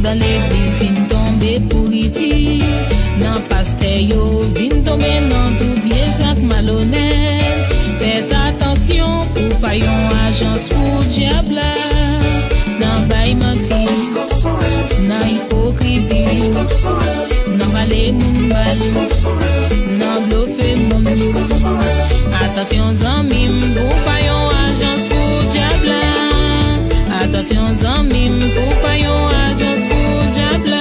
dans l'église vin tomber pour iti. Nan pasteur yo vin tomber dans tout vieux ak malhonnête. Faites attention pour pas yon agence pour diable. Nan bay menti, nan hypocrisie, nan vale moun bal, nan blofe moun. Attention zanmim pour pas yon agence pour diable. Attention zanmim pour pas yon agence pour diable.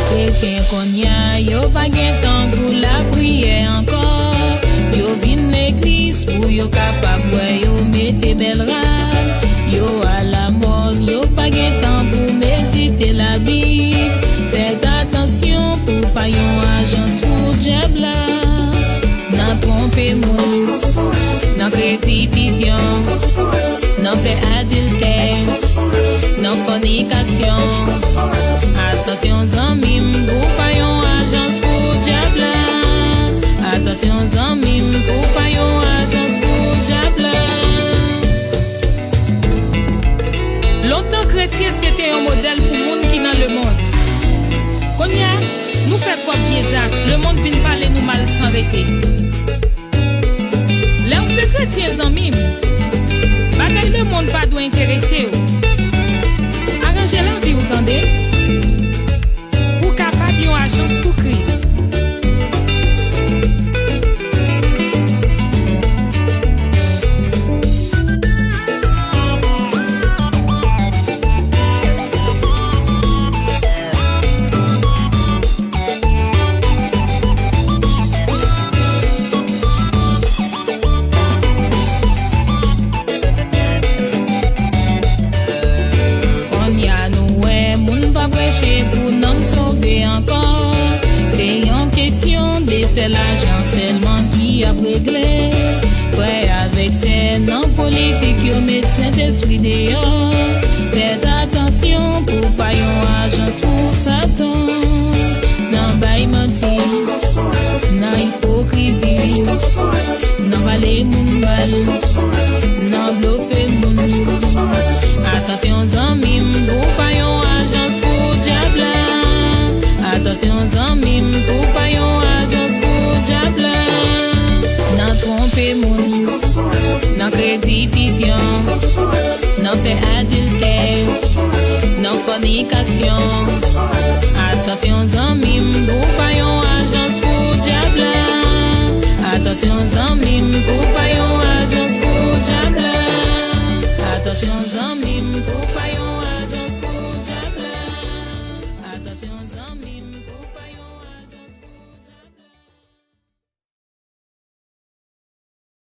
Chrétien konya yo pa gen temps pour la prière encore. Yo vin l'église pour yo capable yo mette belle rade. Yo à la mode, yo pa gen temps pour méditer la Bible. Faites attention pour pas yon agence pour diable. Nan trompe moun, nan crétification, nan fait adultère, nan fornication. Attention zanmim pour pas yon agence pour diable. Attention zanmim pour pas yon agence pour diable. Longtemps chrétien c'était un modèle pour monde qui dans le monde. Konya, nous fait trop bizarre, le monde vient parler nous mal sans arrêter. Leur chrétien zanmim, bagay le monde pas doit intéresser. Arrangez la vie, vous entendez? Pour capable yon agence pour Christ. Pour nous sauver encore, c'est une question de faire l'argent seulement qui a réglé. Ouais, avec ces non-politiques, yo médecin d'esprit dehors. Faites attention pour pas yon agence pour Satan. Nan bay menti, nan hypocrisie, nan vale moun bal, nan blofe moun. Attention zanmim pour pas yon agence pour diable. Attention zanmim pour pas yon agence pour diable. Nan trompe moun, nan crétification, nan fait adultère, nan fornication. Attention zanmim pour pas yon agence pour diable. Attention zanmim pour pas yon agence pour diable. Attention zanmim pour pas yon agence pour diable. Attention zanmim.